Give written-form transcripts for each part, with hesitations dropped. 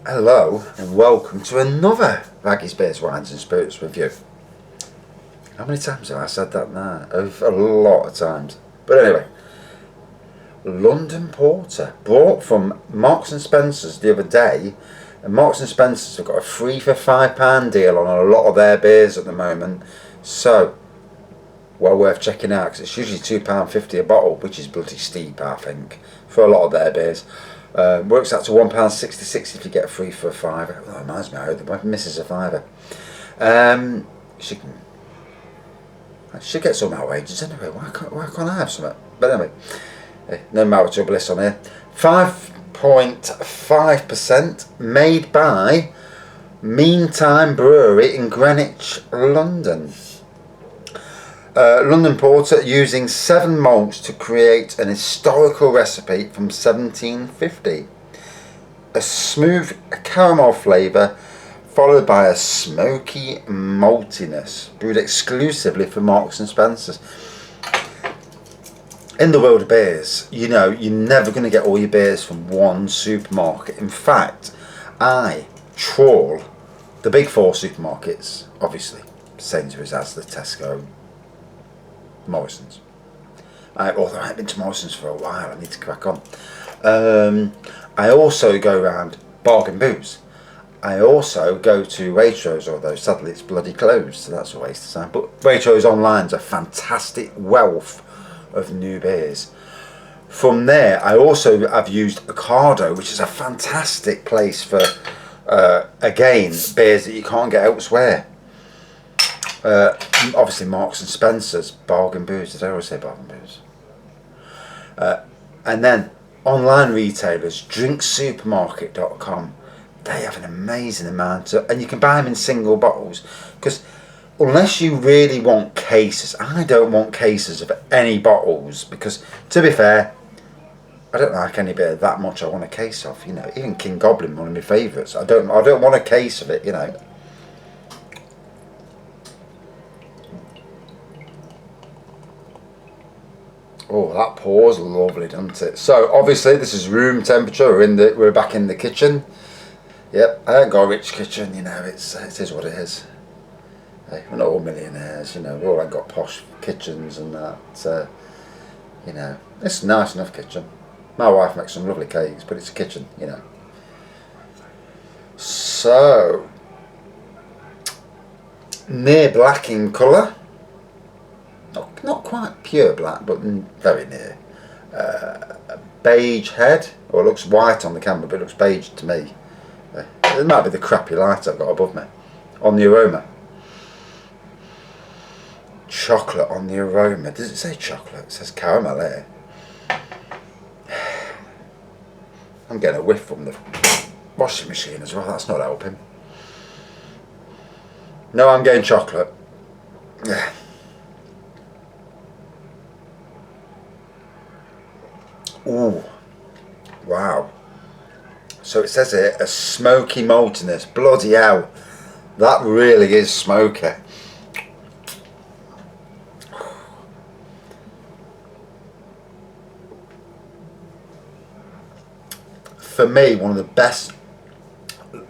Hello and welcome to another Raggy's Beers, Wines and Spirits review. How many times have I said that now? A lot of times. But anyway, London Porter, brought from Marks and Spencer's the other day. And Marks and Spencer's have got a 3 for £5 deal on a lot of their beers at the moment. So, well worth checking out, because it's usually £2.50 a bottle, which is bloody steep, I think, for a lot of their beers. Works out to £1.66 if you get a 3 for £5. Well, that reminds me, I owe my missus a £5. She gets all my wages anyway. Why can't I have some? But anyway, no marital bliss on here. 5.5%, made by Meantime Brewery in Greenwich, London. London Porter, using 7 malts to create an historical recipe from 1750. A smooth caramel flavour followed by a smoky maltiness, brewed exclusively for Marks and Spencer's. In the world of beers, you know, you're never going to get all your beers from one supermarket. In fact, I trawl the big 4 supermarkets, obviously, Sainsbury's, Asda, Tesco, Morrison's. Although I haven't been to Morrison's for a while, I need to crack on. I also go around Bargain Booze. I also go to Waitrose, although sadly it's bloody closed, so that's a waste of time. But Waitrose Online's a fantastic wealth of new beers. From there, I also have used Ocado, which is a fantastic place for, again, beers that you can't get elsewhere. Obviously Marks and Spencer's, Bargain Booze. Did I always say Bargain Booze? And then online retailers, drinksupermarket.com. They have an amazing amount of, and you can buy them in single bottles, because unless you really want cases, I don't want cases of any bottles, because to be fair, I don't like any beer that much I want a case of, you know. Even King Goblin, one of my favourites, I don't want a case of it, you know. Oh, that pours lovely, doesn't it? So obviously this is room temperature. We're back in the kitchen. Yep, I ain't got a rich kitchen, you know. It is what it is. Hey, we're not all millionaires, you know. We all ain't got posh kitchens and that. You know, it's a nice enough kitchen. My wife makes some lovely cakes, but it's a kitchen, you know. So, near black in colour. Not quite pure black, but very near. Beige head, or it looks white on the camera, but it looks beige to me. It might be the crappy light I've got above me. On the aroma, chocolate on the aroma. Does it say chocolate? It says caramel here. I'm getting a whiff from the washing machine as well. That's not helping. No, I'm getting chocolate. Yeah. Ooh, wow. So it says here, a smoky maltiness. Bloody hell, that really is smoky. For me, one of the best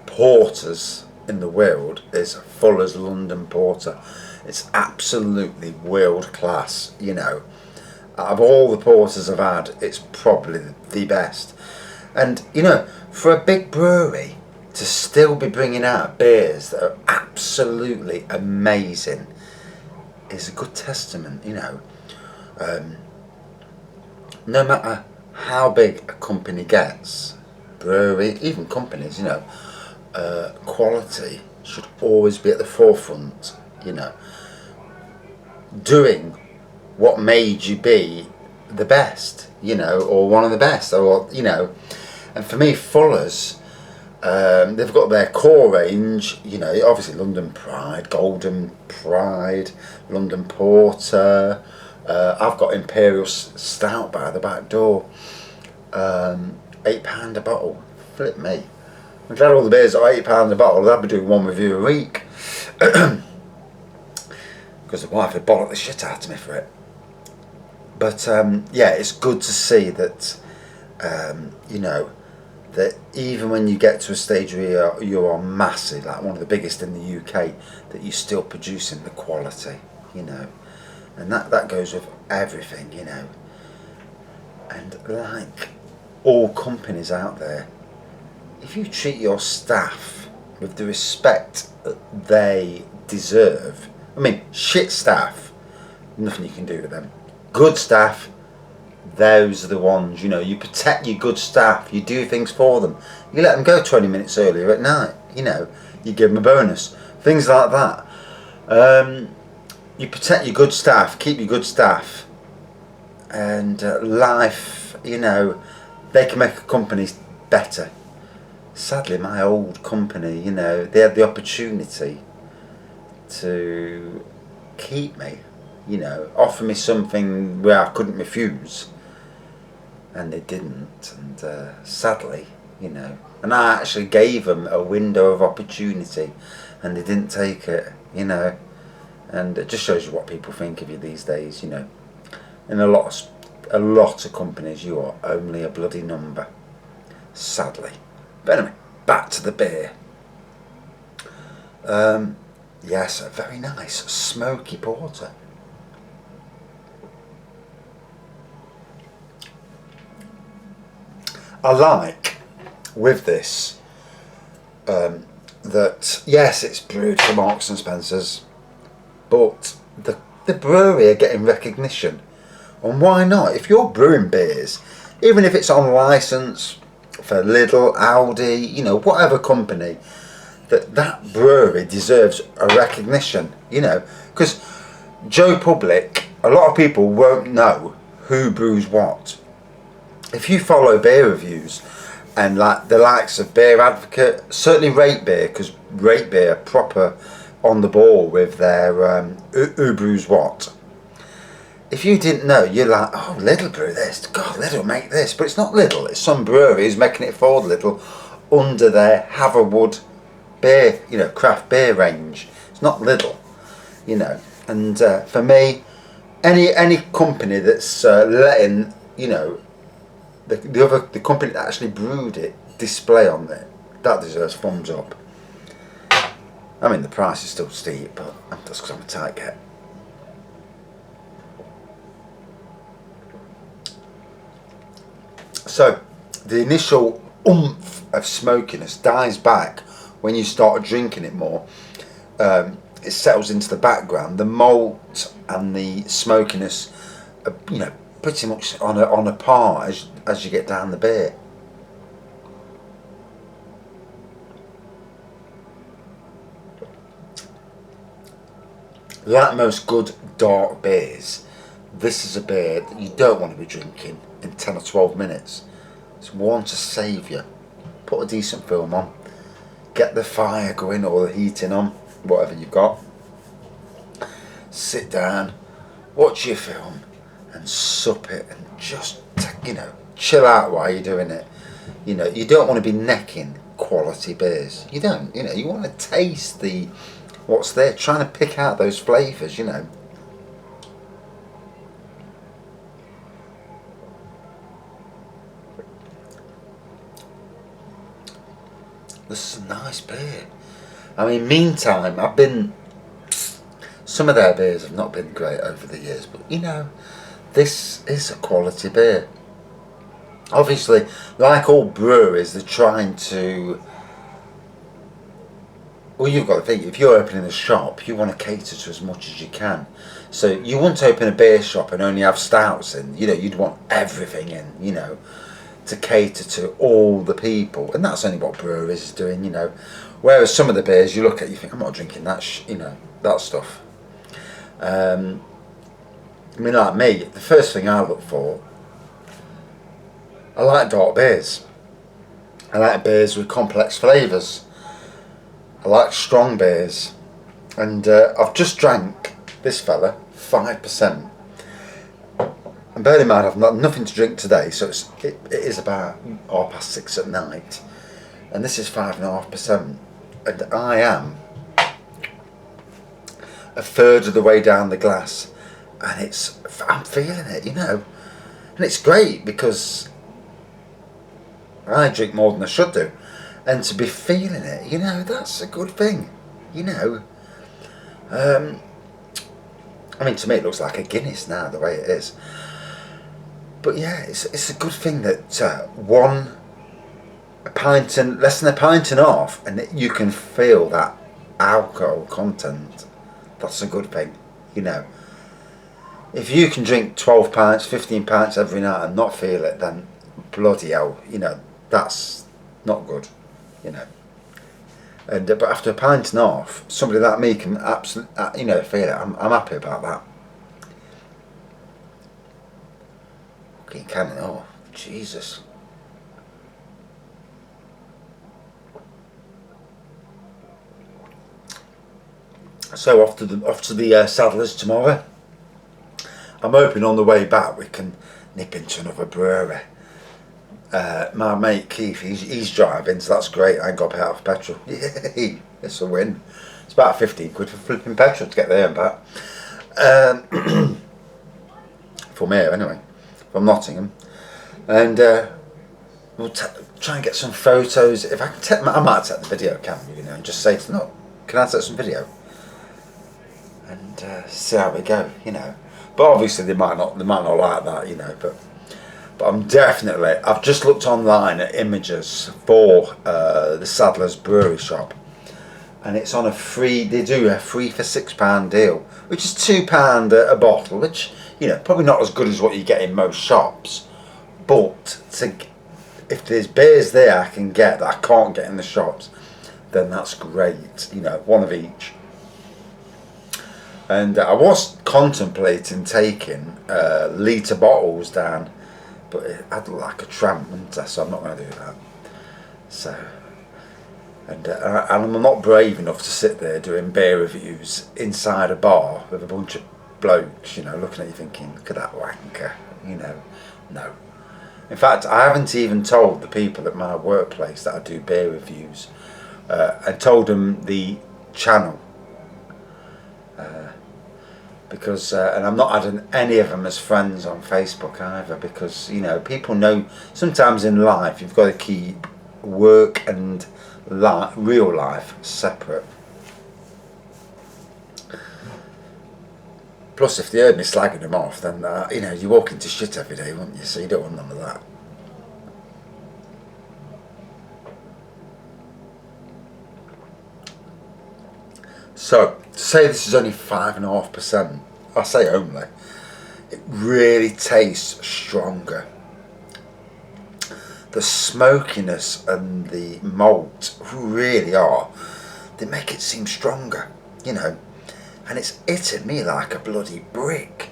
porters in the world is Fuller's London Porter. It's absolutely world class, you know. Out of all the porters I've had, it's probably the best. And, you know, for a big brewery to still be bringing out beers that are absolutely amazing is a good testament, you know. No matter how big a company gets, brewery, even companies, you know, quality should always be at the forefront, you know. Doing what made you be the best, you know, or one of the best, or, you know. And for me, Fuller's, they've got their core range, you know, obviously London Pride, Golden Pride, London Porter. I've got Imperial Stout by the back door, £8 a bottle. Flip me. I'm glad all the beers are £8 a bottle. I'd be doing one review a week. Because the wife would bollock the shit out of me for it. But yeah, it's good to see that, you know, that even when you get to a stage where you are massive, like one of the biggest in the UK, that you're still producing the quality, you know, and that goes with everything, you know. And like all companies out there, if you treat your staff with the respect that they deserve, I mean, shit staff, nothing you can do with them. Good staff, those are the ones, you know, you protect your good staff, you do things for them. You let them go 20 minutes earlier at night, you know, you give them a bonus. Things like that. You protect your good staff, keep your good staff, and life, you know, they can make a company better. Sadly, my old company, you know, they had the opportunity to keep me, you know, offer me something where I couldn't refuse, and they didn't. And sadly, you know, and I actually gave them a window of opportunity, and they didn't take it, you know. And it just shows you what people think of you these days, you know. In a lot of companies, you are only a bloody number, sadly. But anyway, back to the beer. Yes, a very nice smoky porter. I like with this that yes, it's brewed for Marks and Spencers, but the brewery are getting recognition. And why not? If you're brewing beers, even if it's on license for Lidl, Aldi, you know, whatever company, that brewery deserves a recognition, you know, because Joe Public, a lot of people won't know who brews what. If you follow beer reviews and like the likes of Beer Advocate, certainly Rate Beer, because Rate Beer are proper on the ball with their who brews what. If you didn't know, you're like, oh, Lidl brew this, God, Lidl make this, but it's not Lidl, it's some brewery who's making it for Lidl under their Haverwood beer, you know, craft beer range. It's not Lidl, you know. And for me, any company that's letting, you know, the company that actually brewed it display on there, that deserves thumbs up. I mean, the price is still steep, but that's because I'm a tight get. So the initial oomph of smokiness dies back when you start drinking it more. It settles into the background. The malt and the smokiness are, you know, pretty much on a par as you get down the beer. Like most good dark beers, this is a beer that you don't want to be drinking in 10 or 12 minutes. It's one to save you. Put a decent film on, get the fire going or the heating on, whatever you've got. Sit down, watch your film and sup it and just, you know, chill out while you're doing it. You know, you don't want to be necking quality beers. You don't, you know, you want to taste what's there, trying to pick out those flavours, you know. This is a nice beer. I mean, Meantime, some of their beers have not been great over the years, but you know, this is a quality beer. Obviously, like all breweries, they're trying to, well, you've got to think, if you're opening a shop, you want to cater to as much as you can. So you wouldn't open a beer shop and only have stouts in, you know, you'd want everything in, you know, to cater to all the people. And that's only what breweries is doing, you know. Whereas some of the beers you look at, you think, I'm not drinking that, you know, that stuff. I mean, like me, the first thing I look for, I like dark beers. I like beers with complex flavours. I like strong beers. And I've just drank this fella, 5%. And bear in mind, I've got nothing to drink today, so it is about 6:30 at night. And this is 5.5%. And I am a third of the way down the glass. And I'm feeling it, you know. And it's great because I drink more than I should do. And to be feeling it, you know, that's a good thing. You know. I mean, to me it looks like a Guinness now, the way it is. But yeah, it's a good thing that less than a pint and off, and you can feel that alcohol content. That's a good thing, you know. If you can drink 12 pints, 15 pints every night and not feel it, then bloody hell, you know, that's not good, you know. And but after a pint and off, somebody like me can absolutely, you know, feel it. I'm happy about that. Fucking canning off, Jesus. So off to the Saddlers tomorrow. I'm hoping on the way back we can nip into another brewery. My mate Keith, he's driving, so that's great. I ain't got to pay out for petrol. Yay, it's a win. It's about 15 quid for flipping petrol to get there and back. From here, anyway, from Nottingham. And we'll try and get some photos. If I can take, I might take the video camera, you know, and just say to them, look, can I take some video? And see how we go, you know. But obviously they might not like that, you know. But I've just looked online at images for the Saddlers Brewery shop, and it's on they do a 3 for £6 deal, which is £2 a bottle, which, you know, probably not as good as what you get in most shops, but if there's beers there I can get that I can't get in the shops, then that's great, you know, one of each. And I was contemplating taking litre bottles down, but I'd look like a tramp, wouldn't I? So I'm not going to do that. So, and I'm not brave enough to sit there doing beer reviews inside a bar with a bunch of blokes, you know, looking at you thinking, look at that wanker, you know. No. In fact, I haven't even told the people at my workplace that I do beer reviews. I told them the channel. Because and I'm not adding any of them as friends on Facebook either, because, you know, people know sometimes in life you've got to keep work and real life separate. Plus, if they heard me slagging them off, then you know, you walk into shit every day, wouldn't you? So you don't want none of that. So, to say this is only 5.5%, I say only, it really tastes stronger. The smokiness and the malt really they make it seem stronger, you know, and it's hitting me like a bloody brick.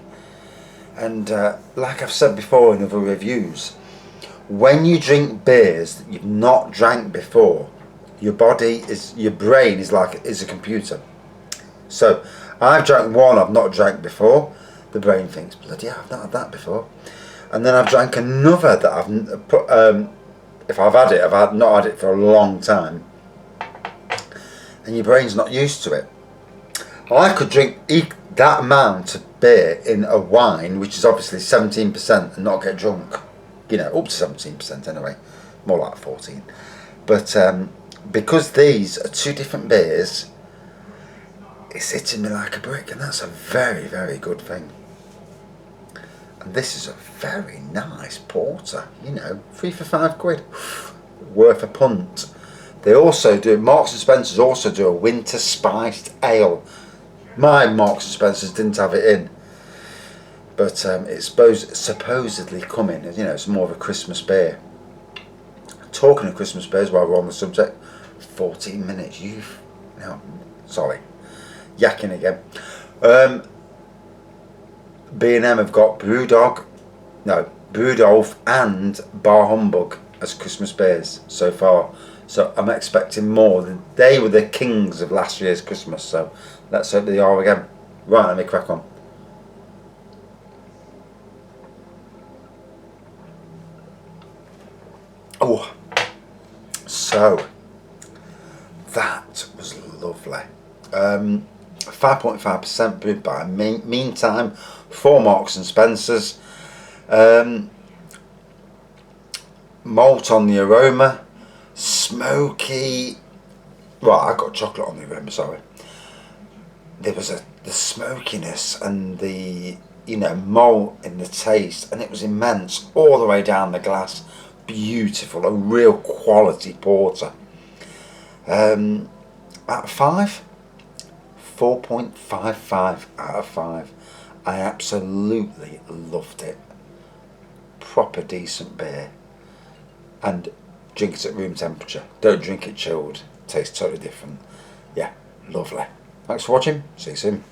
And like I've said before in other reviews, when you drink beers that you've not drank before, your brain is a computer. So I've drank one I've not drank before. The brain thinks, bloody hell, I've not had that before. And then I've drank another that I've put. If I've had it, I've not had it for a long time, and your brain's not used to it. I could drink that amount of beer in a wine, which is obviously 17%, and not get drunk. You know, up to 17% anyway, more like 14. But because these are two different beers, it's hitting me like a brick, and that's a very, very good thing. And this is a very nice porter, you know, 3 for £5, worth a punt. They also do, Marks and Spencer's also do a winter spiced ale. My Marks and Spencer's didn't have it in, but it's supposedly coming. You know, it's more of a Christmas beer. Talking of Christmas beers, while we're on the subject, 14 minutes. Sorry, yakking again. B&M have got Brewdog and Bar Humbug as Christmas beers so far. So I'm expecting more. They were the kings of last year's Christmas, so let's hope they are again. Right, let me crack on. Oh, so that was lovely. 5.5% brewed by Meantime, 4 Marks and Spencer's. malt on the aroma, smoky. Well, I got chocolate on the aroma. Sorry. There was the smokiness and the malt in the taste, and it was immense all the way down the glass. Beautiful, a real quality porter. Out of 5, 4.55 out of 5. I absolutely loved it. Proper decent beer, and drink it at room temperature. Don't drink it chilled. Tastes totally different. Yeah, lovely. Thanks for watching. See you soon.